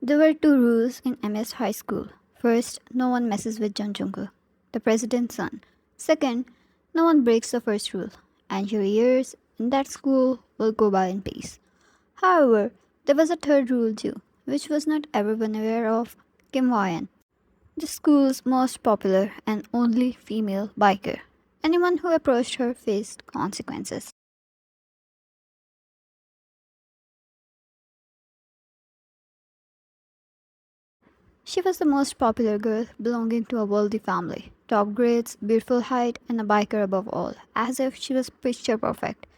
There were two rules in MS high school. First, no one messes with Jungkook, the president's son. Second, no one breaks the first rule, and your years in that school will go by in peace. However, there was a third rule too, which was not everyone aware of: Kim Hwan, the school's most popular and only female biker. Anyone who approached her faced consequences. She was the most popular girl belonging to a wealthy family. Top grades, beautiful height, and a biker above all, as if she was picture perfect.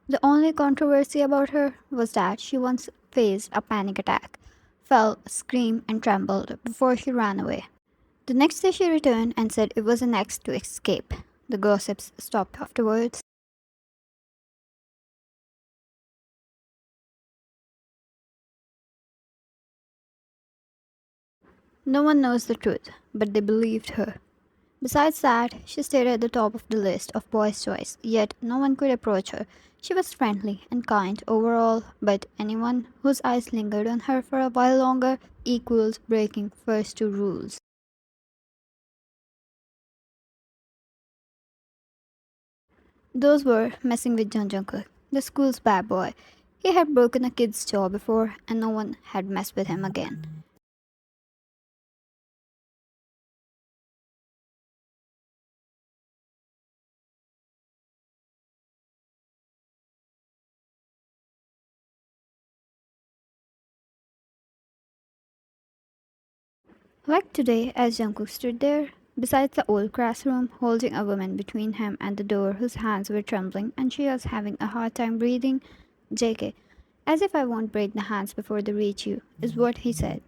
The only controversy about her was that she once faced a panic attack, fell, screamed, and trembled before she ran away. The next day she returned and said it was an act to escape. The gossips stopped afterwards. No one knows the truth, but they believed her. Besides that, she stayed at the top of the list of boys' choice, yet no one could approach her. She was friendly and kind overall, but anyone whose eyes lingered on her for a while longer equals breaking first two rules. Those were messing with Jungkook, the school's bad boy. He had broken a kid's jaw before, and no one had messed with him again. Like today, as Jungkook stood there, beside the old classroom, holding a woman between him and the door whose hands were trembling and she was having a hard time breathing. JK, as if I won't break the hands before they reach you, is what he said.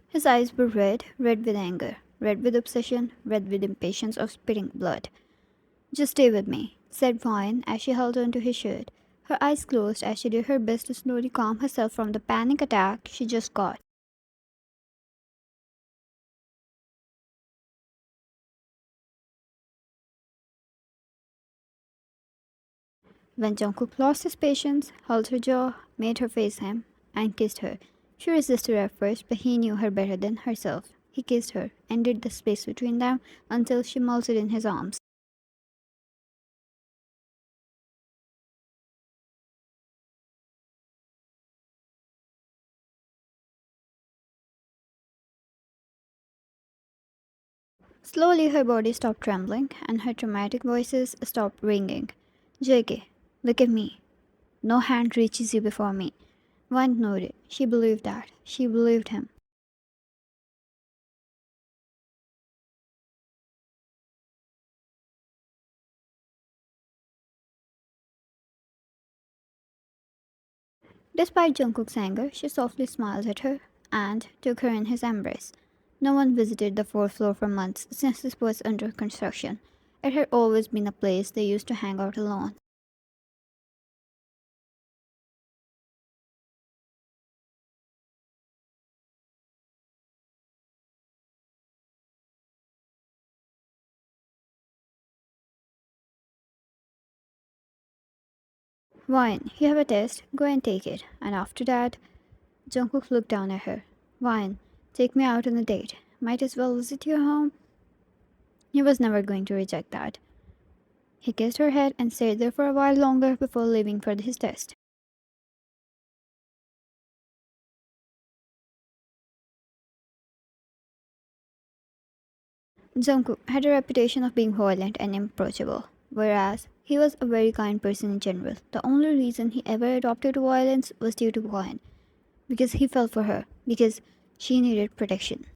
His eyes were red, red with anger, red with obsession, red with impatience of spitting blood. Just stay with me, said Vine as she held onto his shirt. Her eyes closed as she did her best to slowly calm herself from the panic attack she just got. When Jungkook lost his patience, held her jaw, made her face him, and kissed her. She resisted at first, but he knew her better than herself. He kissed her, ended the space between them until she melted in his arms. Slowly her body stopped trembling and her dramatic voices stopped ringing. JK, look at me. No hand reaches you before me. One nodded. She believed that. She believed him. Despite Jungkook's anger, she softly smiled at her and took her in his embrace. No one visited the fourth floor for months since this was under construction. It had always been a place they used to hang out alone. Wine, you have a test, go and take it. And after that, Jungkook looked down at her. Wine, take me out on a date. Might as well visit your home. He was never going to reject that. He kissed her head and stayed there for a while longer before leaving for his test. Jungkook had a reputation of being violent and approachable, whereas he was a very kind person in general. The only reason he ever adopted violence was due to Hwan, because he fell for her, because she needed protection.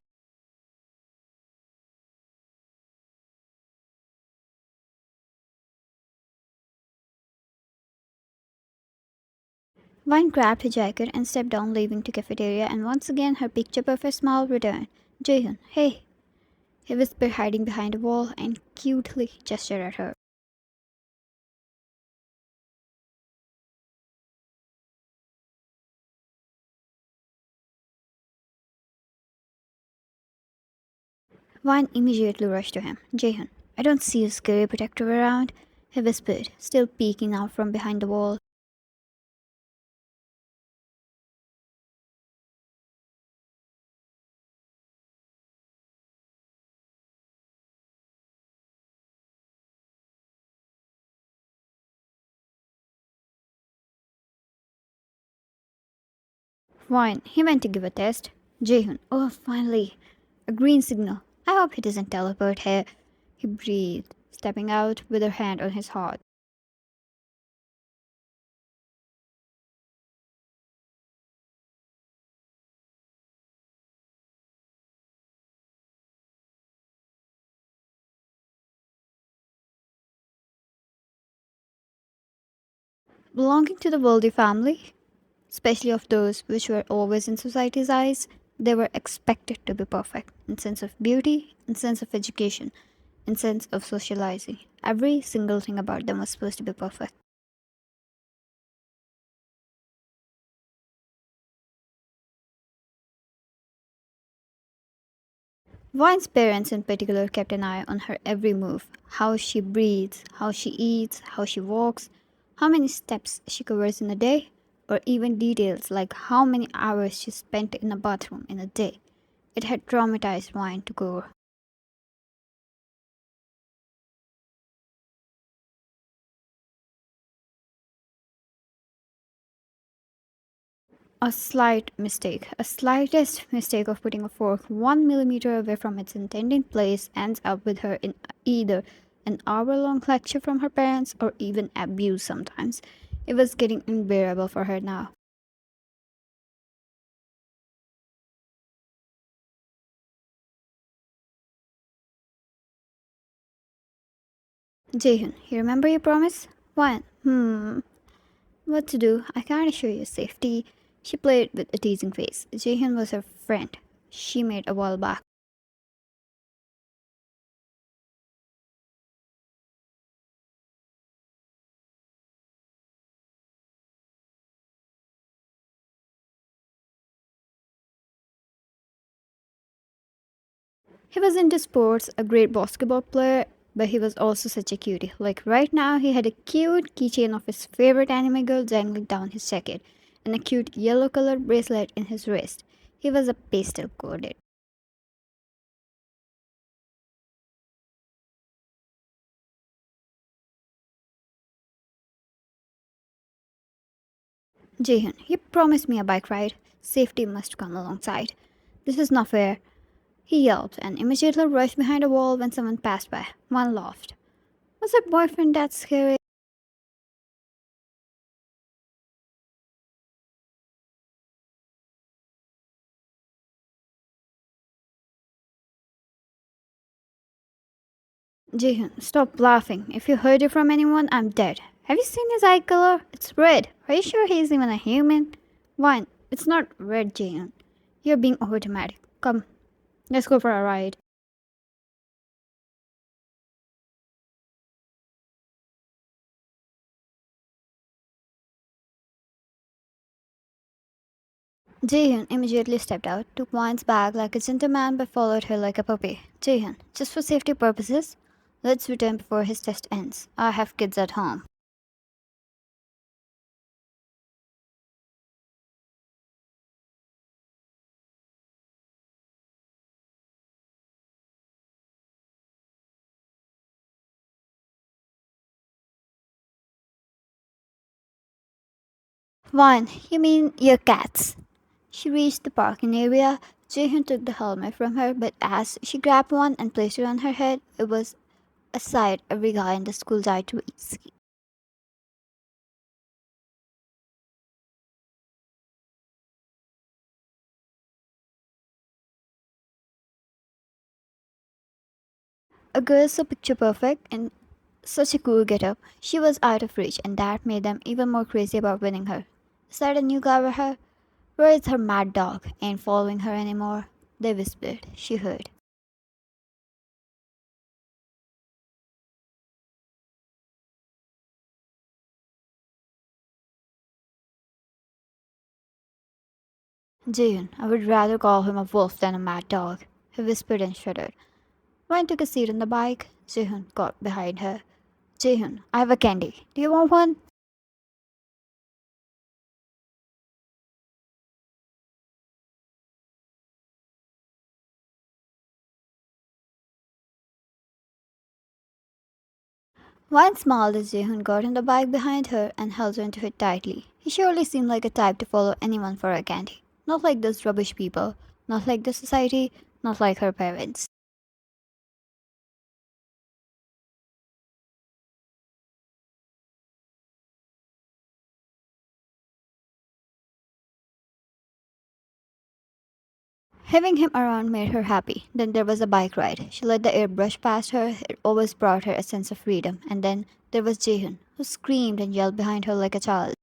Vine grabbed her jacket and stepped down, leaving to cafeteria, and once again her picture-perfect smile returned. Jaehyun, hey! He whispered, hiding behind a wall, and cutely gestured at her. Vine immediately rushed to him. Jaehyun, I don't see a scary protector around. he whispered, still peeking out from behind the wall. Fine, he went to give a test. Jaehyun, oh, finally. A green signal. I hope he doesn't teleport here. He breathed, stepping out with her hand on his heart. Belonging to the wealthy family, especially of those which were always in society's eyes, they were expected to be perfect in sense of beauty, in sense of education, in sense of socializing. Every single thing about them was supposed to be perfect. Vine's parents in particular kept an eye on her every move, how she breathes, how she eats, how she walks, how many steps she covers in a day, or even details like how many hours she spent in a bathroom in a day. It had traumatized Vine to core. A slight mistake, a slightest mistake of putting a fork 1 millimeter away from its intended place ends up with her in either an hour-long lecture from her parents or even abuse sometimes. It was getting unbearable for her now. Jaehyun, you remember your promise? One. What to do? I can't assure you safety. She played with a teasing face. Jaehyun was her friend. She made a while back. He was into sports, a great basketball player, but he was also such a cutie. Like right now, he had a cute keychain of his favorite anime girl dangling down his jacket, and a cute yellow colored bracelet in his wrist. He was a pastel coded. Jaehyun, you promised me a bike ride. Safety must come alongside. This is not fair. He yelped and immediately rushed behind a wall when someone passed by. One laughed. Was her boyfriend that scary? Jaehyun, stop laughing. If you heard it from anyone, I'm dead. Have you seen his eye color? It's red. Are you sure he's even a human? One, it's not red, Jaehyun. You're being over dramatic. Come, let's go for a ride. Jaehyun immediately stepped out, took Wan's bag like a gentleman, but followed her like a puppy. Jaehyun, just for safety purposes, let's return before his test ends. I have kids at home. One, you mean your cats? She reached the parking area. Jaehyun took the helmet from her, but as she grabbed one and placed it on her head, it was a sight every guy in the school died to see. A girl so picture perfect and such a cool getup. She was out of reach, and that made them even more crazy about winning her. Is that a new guy with her? Where is her mad dog? Ain't following her anymore. They whispered. She heard. Jaehyun, I would rather call him a wolf than a mad dog. He whispered and shuddered. Ryan took a seat on the bike. Jaehyun got behind her. Jaehyun, I have a candy. Do you want one? Wine smiled as Jaehyun got on the bike behind her and held onto it tightly. He surely seemed like a type to follow anyone for a candy. Not like those rubbish people, not like the society, not like her parents. Having him around made her happy. Then there was a bike ride. She let the air brush past her. It always brought her a sense of freedom. And then there was Jaehyun, who screamed and yelled behind her like a child.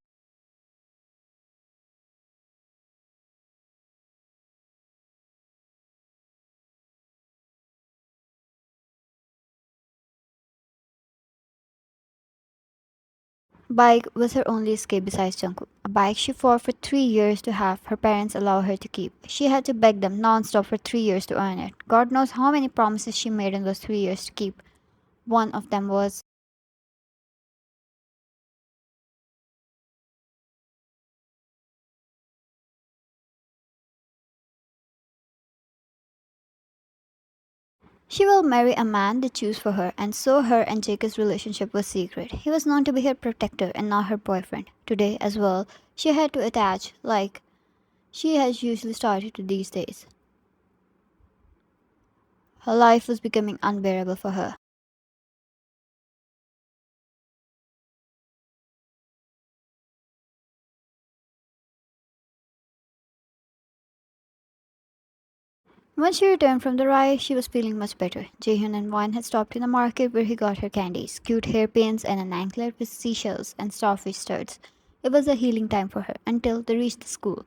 Bike was her only escape besides Jungkook. A bike she fought for 3 years to have her parents allow her to keep. She had to beg them non-stop for 3 years to earn it. God knows how many promises she made in those 3 years to keep. One of them was, she will marry a man they choose for her, and so her and Jacob's relationship was secret. He was known to be her protector and not her boyfriend. Today, as well, she had to attach, like she has usually started to these days. Her life was becoming unbearable for her. When she returned from the ride, she was feeling much better. Jaehyun and Wine had stopped in the market where he got her candies, cute hairpins, and an anklet with seashells and starfish studs. It was a healing time for her until they reached the school.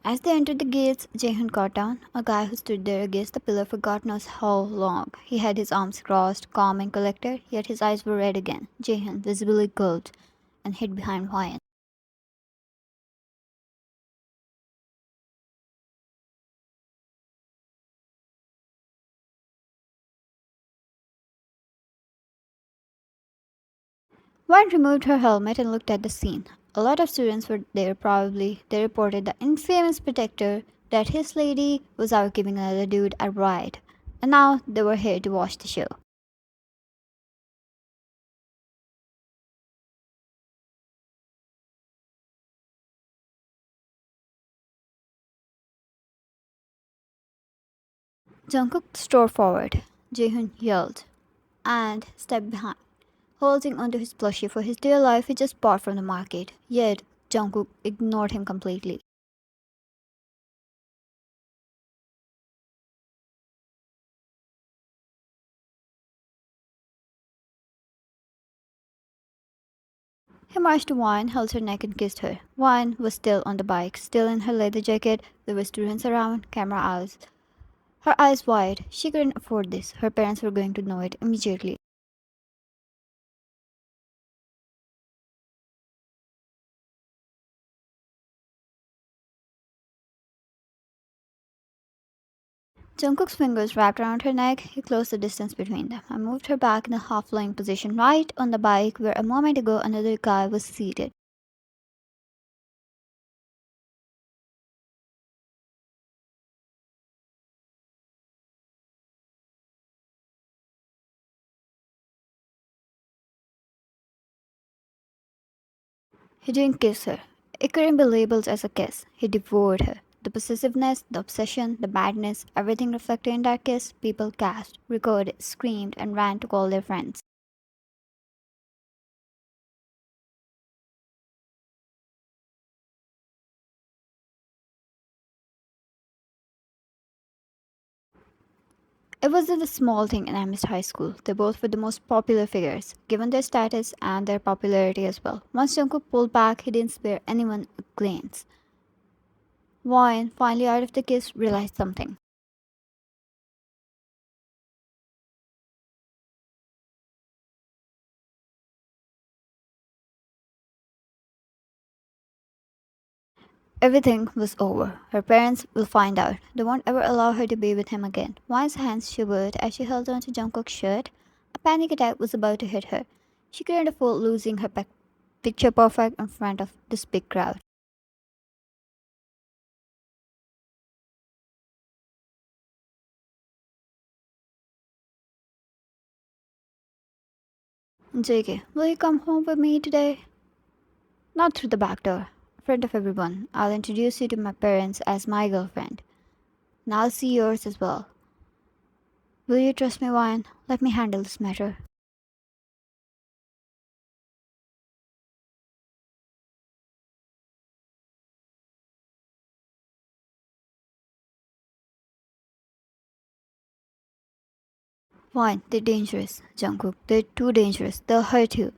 As they entered the gates, Jaehyun got down. A guy who stood there against the pillar for God knows how long. He had his arms crossed, calm and collected, yet his eyes were red again. Jaehyun visibly gulped and hid behind Wine. One removed her helmet and looked at the scene. A lot of students were there probably. They reported the infamous protector that his lady was out giving another dude a ride. And now they were here to watch the show. Jungkook strode forward. Jaehyun yelled and stepped behind, holding onto his plushie for his dear life he just bought from the market. Yet Jungkook ignored him completely. He marched to Wine, held her neck and kissed her. Wine was still on the bike, still in her leather jacket. There were students around, camera eyes. Her eyes wide. She couldn't afford this. Her parents were going to know it immediately. Jungkook's fingers wrapped around her neck. He closed the distance between them and moved her back in a half-lying position right on the bike where a moment ago another guy was seated. He didn't kiss her. It couldn't be labeled as a kiss. He devoured her. The possessiveness, the obsession, the madness, everything reflected in that kiss, people gasped, recorded, screamed, and ran to call their friends. It wasn't a small thing in Amherst High School. They both were the most popular figures, given their status and their popularity as well. Once Jungkook pulled back, he didn't spare anyone a glance. Wine, finally out of the kiss, realized something. Everything was over. Her parents will find out. They won't ever allow her to be with him again. Wan's hands shivered as she held onto Jungkook's shirt. A panic attack was about to hit her. She couldn't afford losing her picture perfect in front of this big crowd. JK, will you come home with me today? Not through the back door. In front of everyone. I'll introduce you to my parents as my girlfriend. And I'll see yours as well. Will you trust me, Wan? Let me handle this matter. Wan, they're dangerous, Jungkook. They're too dangerous. They'll hurt you.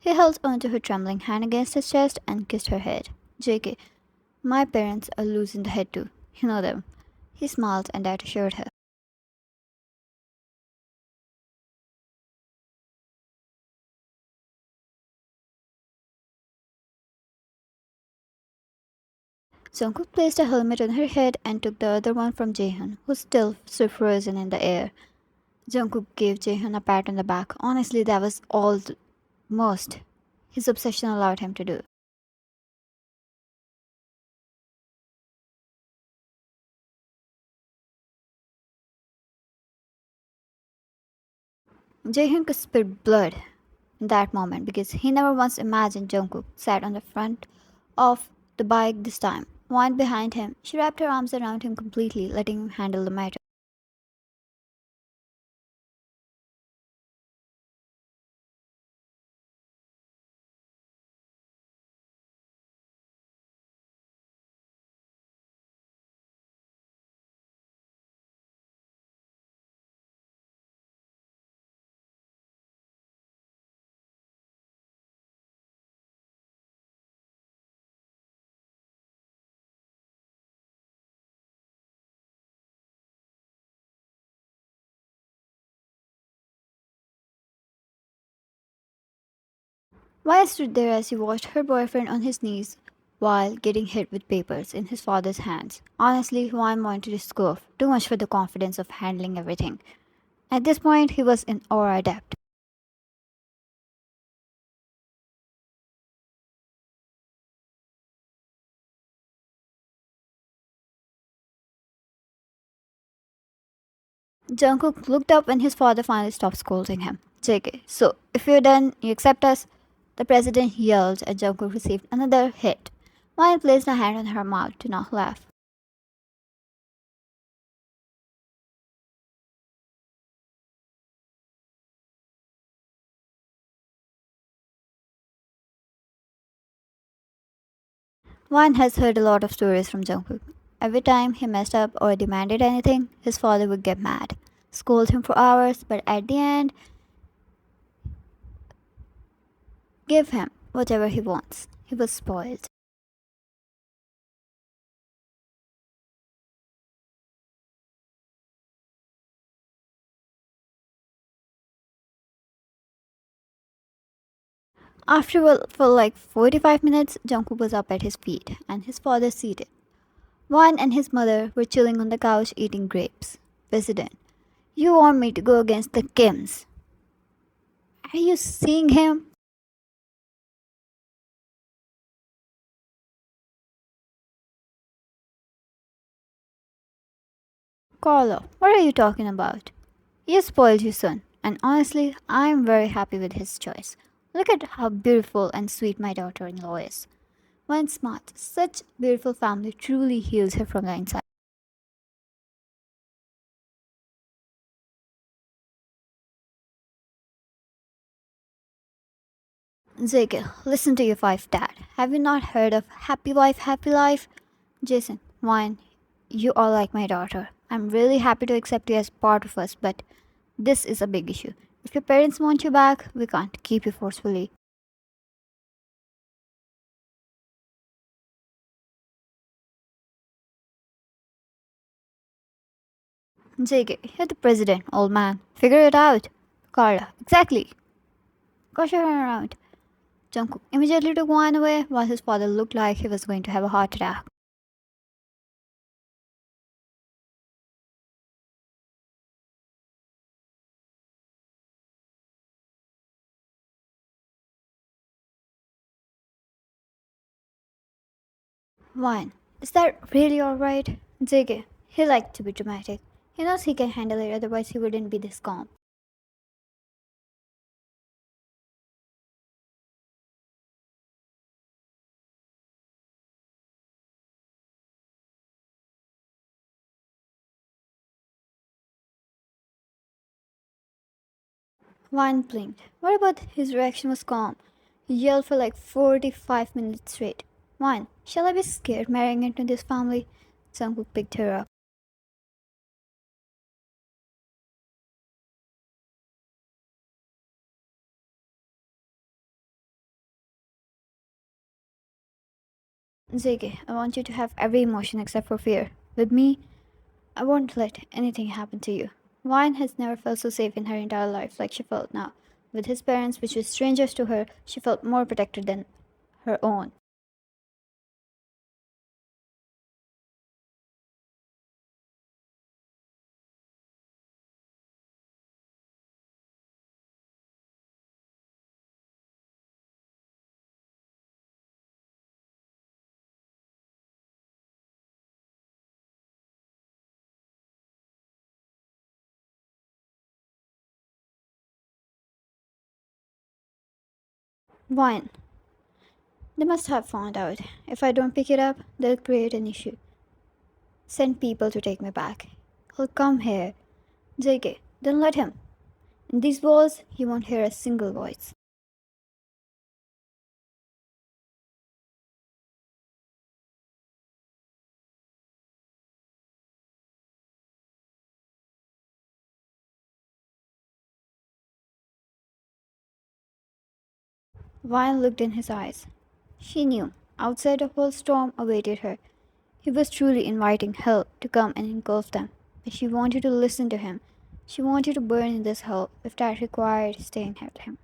He held onto her trembling hand against his chest and kissed her head. JK, my parents are loose in the head too. You know them. He smiled and that assured her. Jungkook placed a helmet on her head and took the other one from Jaehyun, who still stood frozen in the air. Jungkook gave Jaehyun a pat on the back. Honestly, that was all the most his obsession allowed him to do. Jaehyun could spit blood in that moment because he never once imagined Jungkook sat on the front of the bike this time. One behind him, she wrapped her arms around him completely, letting him handle the matter. Maya stood there as he watched her boyfriend on his knees while getting hit with papers in his father's hands. Honestly, Juan wanted to scoff, too much for the confidence of handling everything. At this point, he was in aura depth. Jungkook looked up when his father finally stopped scolding him. JK, so if you're done, you accept us? The president yelled and Jungkook received another hit. Maya placed a hand on her mouth to not laugh. One has heard a lot of stories from Jungkook. Every time he messed up or demanded anything, his father would get mad, scold him for hours, but at the end, give him whatever he wants. He was spoiled. For like 45 minutes, Jungkook was up at his feet and his father seated. One and his mother were chilling on the couch eating grapes. President, you want me to go against the Kims? Are you seeing him? Carlo, what are you talking about? You spoiled your son, and honestly, I am very happy with his choice. Look at how beautiful and sweet my daughter in law is. When smart, such beautiful family truly heals her from the inside. Zeke, listen to your wife, Dad. Have you not heard of Happy Wife, Happy Life? Jason, one, you are like my daughter. I'm really happy to accept you as part of us, but this is a big issue. If your parents want you back, we can't keep you forcefully. JK, you're the president, old man. Figure it out. Carla, exactly. Go show her around. Jungkook immediately took one away while his father looked like he was going to have a heart attack. Wine. Is that really alright? Ziggy. He liked to be dramatic. He knows he can handle it, otherwise, he wouldn't be this calm. Wine blinked. What about his reaction was calm? He yelled for like 45 minutes straight. Wine, shall I be scared marrying into this family? Jungkook picked her up. Ziggy, I want you to have every emotion except for fear. With me, I won't let anything happen to you. Wine has never felt so safe in her entire life like she felt now. With his parents, which were strangers to her, she felt more protected than her own. Wine, they must have found out. If I don't pick it up, they'll create an issue. Send people to take me back. He'll come here. JK, then let him. In these walls, he won't hear a single voice. Vine looked in his eyes. She knew. Outside a whole storm awaited her. He was truly inviting hell to come and engulf them. But she wanted to listen to him. She wanted to burn in this hell if that required staying with him.